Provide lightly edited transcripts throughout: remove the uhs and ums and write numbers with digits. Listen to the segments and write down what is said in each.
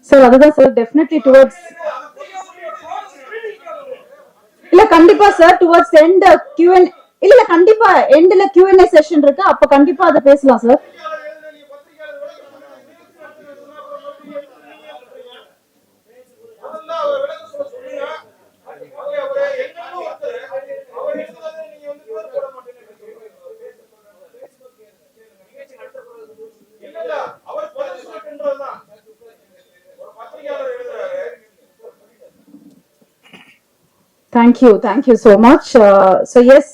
Sir அதுதான் sir definitely towards இல்ல கண்டிப்பா சார் டுவர்ட்ஸ் எண்ட் Q&A இல்ல கண்டிப்பா எண்ட்ல Q&A செஷன் இருக்கு அப்ப கண்டிப்பா அதை பேசலாம் sir. Thank you so much. So yes.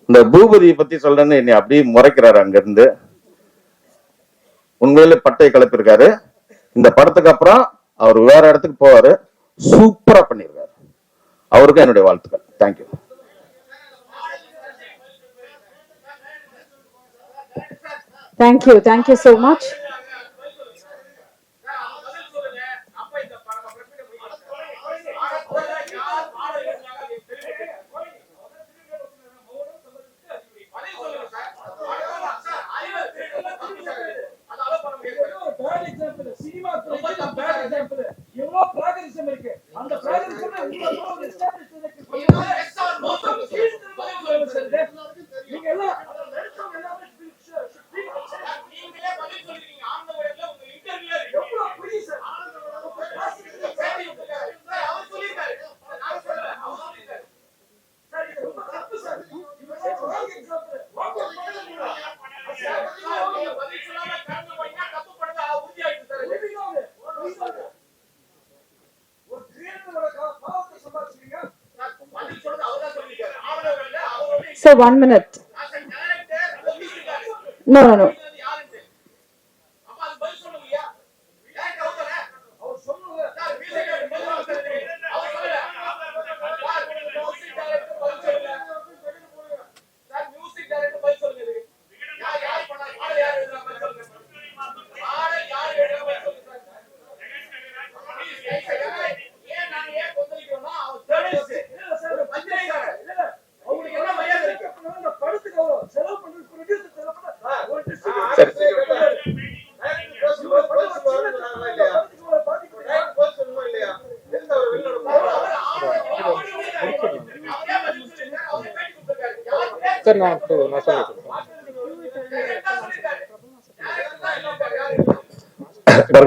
இந்த பூபதியை பத்தி சொல்றேன்னு என்னை அப்படியே முறைக்கிறாரு அங்க இருந்து. உண்மையிலே பட்டை கலப்பிருக்காரு. இந்த படத்துக்கு அப்புறம் அவர் வேற இடத்துக்கு போவாரு. சூப்பரா பண்ணிருக்காரு. அவருக்கு என்னுடைய வாழ்த்துக்கள். Thank you. Thank you so much. So 1 minute. No.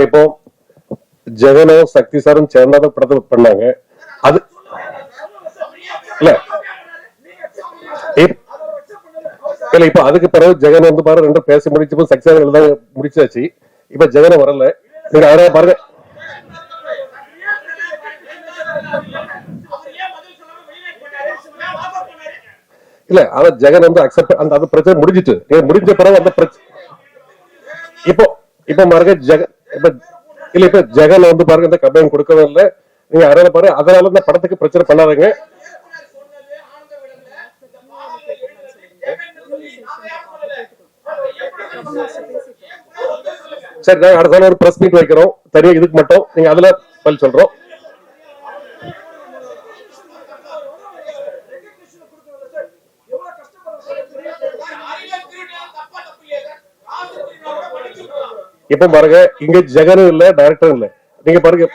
இப்போ ஜெகனும் சக்தி சாரும் சேர்ந்தாதான் படத்தை பண்ணாங்க. அது இல்ல இப்ப அதுக்கு பிறகு ஜெகன் வந்து பாரு ரெண்டும் பேசி முடிச்சப்போ சக்தி சார் தான் முடிச்சாச்சு. இப்ப ஜெகனை வரல. நீங்க அவரே பாருங்க. இல்ல அத ஜெகன் வந்து அக்செப்ட் அந்த அது பிரச்சனை முடிஞ்சிட்டு முடிஞ்ச பிறகு அந்த பிரச்சனை இப்போ பாருங்க இப்ப ஜெகன் வந்து பாருங்க இந்த கம்பெனி கொடுக்கவே இல்லை. நீங்க அரையில பாருங்க. அதனால இந்த படத்துக்கு பிரச்சனை பண்ணாதீங்க. சரி நாங்க அடுத்த ஒரு பிரஸ் மீட் வைக்கிறோம் தனியா இதுக்கு மட்டும். நீங்க அதுல பதில் சொல்றோம். இப்ப பாருங்க இங்க ஜெகனும் இல்ல டைரக்டரும் இல்ல. நீங்க பாருங்க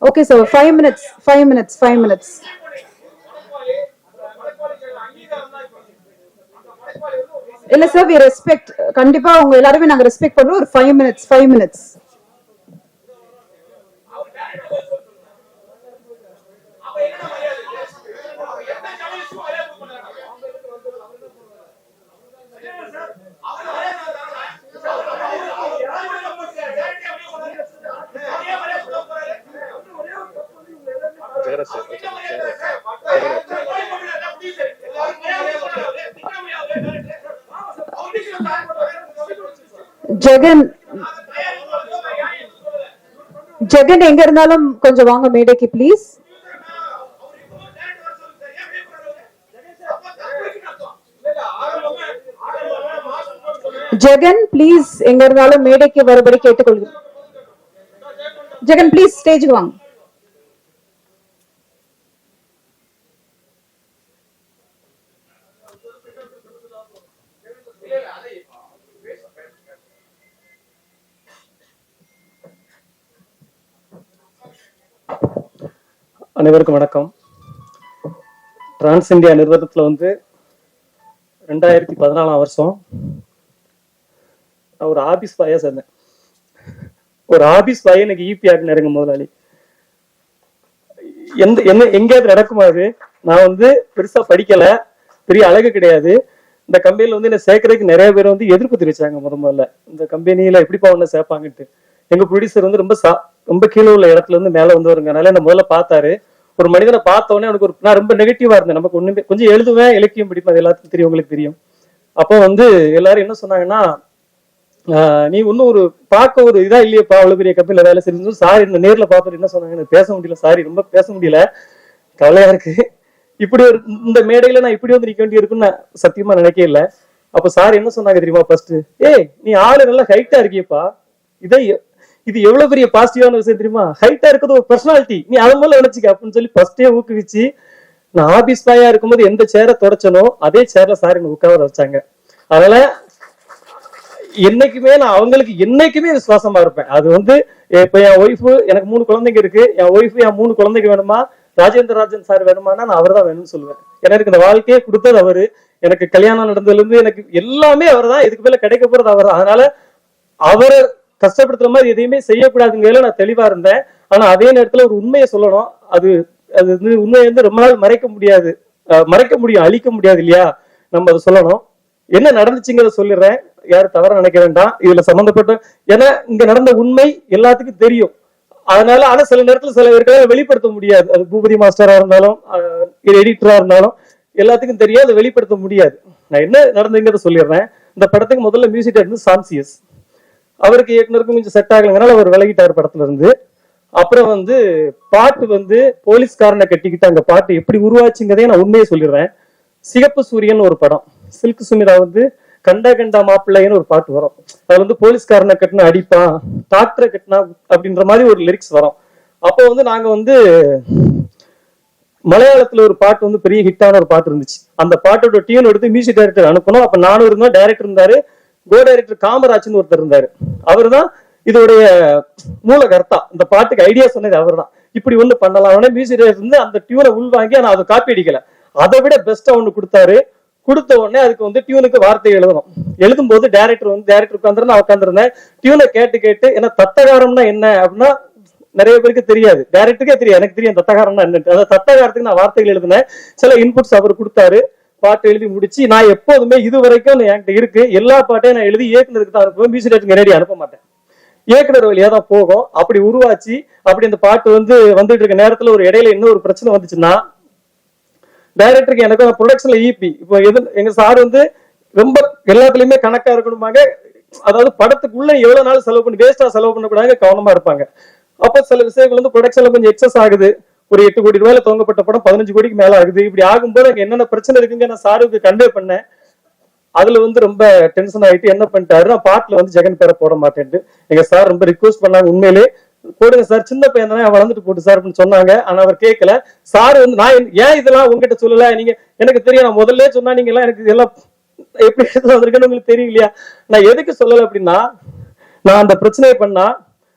Okay, so 5 minutes. இல்ல சார் we respect கண்டிப்பா உங்க எல்லாரும் நாங்க ரெஸ்பெக்ட் பண்றோம். ஒரு 5 minutes. ஜெகன் ஜெகன் எங்க இருந்தாலும் கொஞ்சம் வாங்க மேடைக்கு ப்ளீஸ். ஜெகன் ப்ளீஸ் எங்க இருந்தாலும் மேடைக்கு வரும்படி கேட்டுக்கொள்கிறேன். ஜெகன் ப்ளீஸ் ஸ்டேஜுக்கு வாங்க. அனைவருக்கும் வணக்கம். டிரான்ஸ் இந்தியா நிறுவனத்துல 2014 வருஷம் நான் ஒரு ஆபீஸ் பாயா சேர்ந்தேன். ஒரு ஆபீஸ் பாய எனக்கு ஈபி ஆகினாருங்க முதலாளி. எங்கேயாவது நடக்குமா அது? நான் பெருசா படிக்கல, பெரிய அழகு கிடையாது. இந்த கம்பெனில என்ன சேர்க்கறதுக்கு நிறைய பேர் எதிர்ப்பு தெரிவிச்சாங்க. முதல்ல இந்த கம்பெனியில எப்படிப்பா ஒண்ணு சேர்ப்பாங்கன்ட்டு. எங்க ப்ரொடியூசர் ரொம்ப கீழே உள்ள இடத்துல மேல வருங்கனால என்ன முதல்ல பார்த்தாரு. ஒரு மனிதனை பார்த்த உடனே எனக்கு நான் ரொம்ப நெகட்டிவா இருந்தேன். நமக்கு ஒண்ணுமே கொஞ்சம் எழுதுவேன், இலக்கியம் படிப்பேன், அது எல்லாத்துக்கும் தெரியும், உங்களுக்கு தெரியும். அப்போ எல்லாரும் என்ன சொன்னாங்கன்னா, நீ இன்னும் பார்க்க ஒரு இதா இல்லையப்பா, அவ்வளவு பெரிய கம்பெனில வேலை செஞ்சு. சாரி, இந்த நேர்ல பார்த்துட்டு என்ன சொன்னாங்க, எனக்கு பேச முடியல, சாரி ரொம்ப பேச முடியல, கவலையா இருக்கு. இப்படி இந்த மேடையில நான் இப்படி நிக்க வேண்டி இருக்குன்னு நான் சத்தியமா நினைக்கவே இல்லை. அப்ப சார் என்ன சொன்னாங்க தெரியுமா? ஃபர்ஸ்ட், நீ ஆளு நல்லா ஹைட்டா இருக்கியப்பா, இது எவ்வளவு பெரிய பாசிட்டிவான விஷயம் தெரியுமா? ஹைட்டா இருக்கிறது ஒரு பர்சனாலிட்டி, நீ அதை மூலம் நினைச்சுக்க அப்படின்னு சொல்லி ஃபர்ஸ்டே ஊக்குவிச்சு, நான் ஆபீஸ் பாயா இருக்கும்போது எந்த சேரை தொடச்சனோ அதே சேர்ல சார் என்ன உட்கார வச்சாங்க. அதனால என்னைக்குமே நான் அவங்களுக்கு என்னைக்குமே விசுவாசமா இருப்பேன். அது இப்ப என் ஒய்ஃபு, எனக்கு 3 குழந்தைங்க இருக்கு. என் ஒய்ஃபு என் 3 குழந்தைங்க வேணுமா, ராஜேந்திர ராஜன் சார் வேணுமானா நான் அவர் தான் வேணும்னு சொல்லுவேன். ஏன்னா எனக்கு இந்த வாழ்க்கையே கொடுத்தது அவரு, எனக்கு கல்யாணம் நடந்ததுல இருந்து எனக்கு எல்லாமே அவர் தான், இதுக்கு மேல கிடைக்க போறது அவர் தான். அதனால அவரை கஷ்டப்படுத்துற மாதிரி எதையுமே செய்யக்கூடாதுங்கிறதுல நான் தெளிவா இருந்தேன். ஆனா அதே நேரத்துல ஒரு உண்மையை சொல்லணும். அது உண்மையை ரொம்ப நாள் மறைக்க முடியாது, மறைக்க முடியும், அழிக்க முடியாது இல்லையா? நம்ம அதை சொல்லணும். என்ன நடந்துச்சுங்கிறத சொல்லிடுறேன், யாரும் தவற நினைக்க வேண்டாம். இதுல சம்பந்தப்பட்ட, ஏன்னா இங்க நடந்த உண்மை எல்லாத்துக்கும் தெரியும். அதனால ஆனா சில நேரத்துல சில பேருக்காக வெளிப்படுத்த முடியாது. அது பூபதி மாஸ்டரா இருந்தாலும் எடிட்டரா இருந்தாலும் எல்லாத்துக்கும் தெரியும், அதை வெளிப்படுத்த முடியாது. நான் என்ன நடந்துங்கிறத சொல்லிடுறேன். இந்த படத்துக்கு முதல்ல மியூசிக் டைரக்டர் சாம்சியஸ், அவருக்கு இயக்குனருக்கும் கொஞ்சம் செட் ஆகலைங்கனால அவர் விலகிட்டார் படத்துல இருந்து. அப்புறம் பாட்டு போலீஸ்காரனை கட்டிக்கிட்டு அந்த பாட்டு எப்படி உருவாச்சுங்கிறதே நான் உண்மையை சொல்லிடுறேன். சிகப்பு சூரியன் ஒரு படம், சில்க் சுமிதா கண்டா கண்டா மாப்பிள்ளைன்னு ஒரு பாட்டு வரும். அது போலீஸ்காரனை கட்டினா அடிப்பான், டாக்டரை கட்டினா அப்படின்ற மாதிரி ஒரு லிரிக்ஸ் வரும். அப்போ நாங்க மலையாளத்துல ஒரு பாட்டு பெரிய ஹிட்டான ஒரு பாட்டு இருந்துச்சு. அந்த பாட்டோட டியூன் எடுத்து மியூசிக் டைரக்டர் அனுப்பணும். அப்ப நானும் இருந்தோம், டைரக்டர் இருந்தாரு, கோ டைரக்டர் காமராஜ்னு ஒருத்தர் இருந்தாரு. அவரு தான் இதோடைய மூல கர்த்தா. இந்த பாட்டுக்கு ஐடியா சொன்னது அவர் தான். இப்படி பண்ணலாம், மியூசிக் டைரக்டர் அந்த டியூனை உள்வாங்கி நான் அதை காப்பி அடிக்கல, அதை விட பெஸ்டா கொடுத்தாரு. கொடுத்த உடனே அதுக்கு டியூனுக்கு வார்த்தை எழுதணும். எழுதும் போது டைரக்டர் உட்காந்துரு, நான் உட்காந்துருந்தேன். டியூனை கேட்டு ஏன்னா தத்தகாரம்னா என்ன அப்படின்னா நிறைய பேருக்கு தெரியாது, டைரக்டருக்கே தெரியாது, எனக்கு தெரியும் தத்தகாரம்னா என்ன. அந்த தத்தகாரத்துக்கு நான் வார்த்தைகள் எழுதினேன். சில இன்புட்ஸ் அவர் கொடுத்தாரு. பாட்டு எழுதி முடிச்சு நான் எப்போதுமே இது வரைக்கும் என்கிட்ட இருக்கு எல்லா பாட்டையும் நான் எழுதி இயக்குனருக்கு தான் அனுப்புவேன். மியூசிக் டைரக்டர் நேரடியாக அனுப்ப மாட்டேன், இயக்குனர் வழியா தான் போகும். அப்படி உருவாச்சு. அப்படி அந்த பாட்டு வந்துட்டு இருக்க நேரத்துல ஒரு இடையில இன்னொரு பிரச்சனை வந்துச்சுன்னா, டைரக்டருக்கு எனக்கு ப்ரொடக்ஷன்ல ஈபி இப்போ எங்க சார் ரொம்ப எல்லாத்துலயுமே கணக்கா இருக்கணுமாங்க. அதாவது படத்துக்குள்ள எவ்வளவு நாள் செலவு பண்ணி வேஸ்டா செலவு பண்ணக்கூடாது, கவனமா இருப்பாங்க. அப்ப சில விஷயங்கள் ப்ரொடக்ஷன்ல கொஞ்சம் எக்ஸஸ் ஆகுது. ஒரு 8 கோடி ரூபாயில துவங்கப்பட்ட படம் 15 கோடிக்கு மேல ஆகுது. இப்படி ஆகும்போது அங்க என்னென்ன பிரச்சனை இருக்குங்க நான் சாருக்கு கன்வே பண்ணேன். அதுல ரொம்ப டென்ஷன் ஆயிட்டு என்ன பண்ணிட்டாரு, நான் பாட்டுல ஜெகன் பேரை போட மாட்டேன்ட்டு எங்க சார் ரொம்ப ரிக்வஸ்ட் பண்ணாங்க. உண்மையிலே போடுங்க சார், சின்ன பையன் தானே, வளர்ந்துட்டு போட்டு சார் அப்படின்னு சொன்னாங்க. ஆனா அவர் கேட்கல. சார் நான் ஏன் இதெல்லாம் உங்ககிட்ட சொல்லல, நீங்க எனக்கு தெரியும், நான் முதல்ல சொன்னா நீங்க எல்லாம் எனக்கு இதெல்லாம் எப்படி வந்திருக்கேன்னு உங்களுக்கு தெரியும் இல்லையா? நான் எதுக்கு சொல்லல அப்படின்னா, நான் அந்த பிரச்சனையை பண்ணா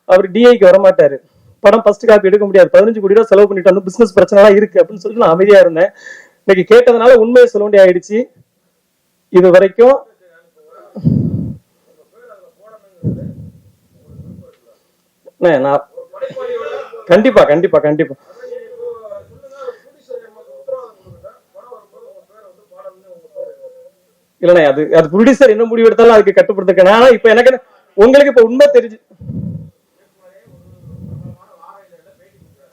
அவர் டிஐக்கு வரமாட்டாரு, படம் ஃபர்ஸ்ட் காப்பி எடுக்க முடியாது, 15 கோடி ரூபாய் செலவு பண்ணிட்டு பிசினஸ் பிரச்சனை எல்லாம் இருக்கு அப்படின்னு சொல்லிட்டு நான் அமைதியா இருந்தேன். இன்னைக்கு கேட்டதுனால உண்மையை சொல்ல வேண்டிய ஆயிடுச்சு. இது வரைக்கும் நான் கண்டிப்பா கண்டிப்பா கண்டிப்பா இல்லண்ணே, அது ப்ரொடியூசர் என்ன முடிவு எடுத்தாலும் அதுக்கு கட்டுப்படுத்த. ஆனா இப்ப எனக்கு உங்களுக்கு இப்ப உண்மை தெரிஞ்சு.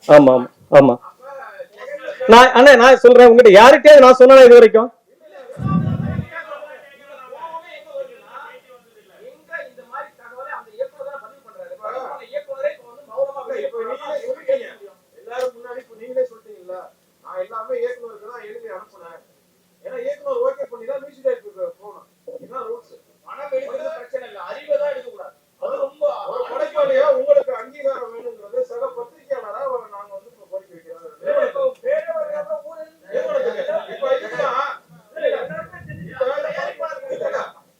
ஆமா ஆமா ஆமா நான் சொல்றேன் உங்ககிட்ட யார்கிட்டயாவது நான் சொன்னா இது வரைக்கும் எல்லாரும் முன்னாடி இப்ப நீங்களே சொல்லிட்டீங்களா, நான் எல்லாமே இயக்குனருக்கு தான் எழுதி அனுப்புனேன். ஏன்னா இயக்குனர் ஓகே பண்ணி தான் மியூசிக் டைரக்டருக்கு போகணும். இதுதான் ரூல்ஸ். பணம் எடுக்கிறது பிரச்சனை இல்ல, அறிவை தான் எடுக்க கூடாது. அது ரொம்ப ஒரு படைப்பாளியா உங்களுக்கு அங்கீகாரம் வேணுங்கிறது சக பத்திரிகையாளரா நாங்க வந்து இப்ப கோரிக்கை வைக்கிறோம்.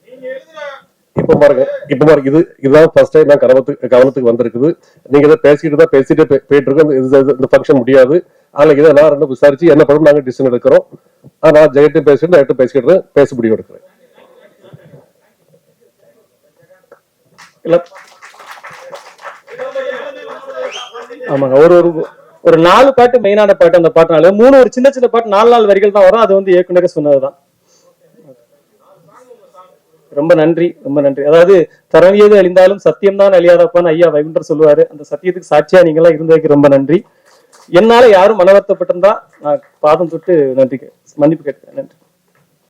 நீங்க எழுதின இப்ப பாருங்க இதுதான் ஃபர்ஸ்ட் டைம் நான் கவனத்துக்கு வந்திருக்குது. நீங்க இதை பேசிட்டு போயிட்டு இருக்கோம். இந்த ஃபங்க்ஷன் முடியாது. அதுல இதை நான் ரெண்டு விசாரிச்சு என்ன பண்ணணும் நாங்க டிசிஷன் எடுக்கிறோம். நான் ஜெயட்டும் பேசிட்டு பேசிக்கிட்டு பேச முடிவு எடுக்கிறேன். இல்ல ஆமாங்க, ஒரு 4 பாட்டு மெயினான பாட்டு. அந்த பாட்டுனால 3 ஒரு சின்ன சின்ன பாட்டு 4 வரிகள் தான் வரும். அது வந்து இயக்குனரே சொன்னதுதான். ரொம்ப நன்றி, ரொம்ப நன்றி. அதாவது தரவியது அழிந்தாலும் சத்தியம்தான் அழியாதப்பான்னு ஐயா வைகுண்டர் சொல்லுவாரு. அந்த சத்தியத்துக்கு சாட்சியா நீங்க எல்லாம் இருந்ததுக்கு ரொம்ப நன்றி. என்னால யாரும் மனவர்த்தப்பட்டிருந்தா நான் பாதம் தொட்டு மன்னிப்பு கேட்கிறேன். நன்றி.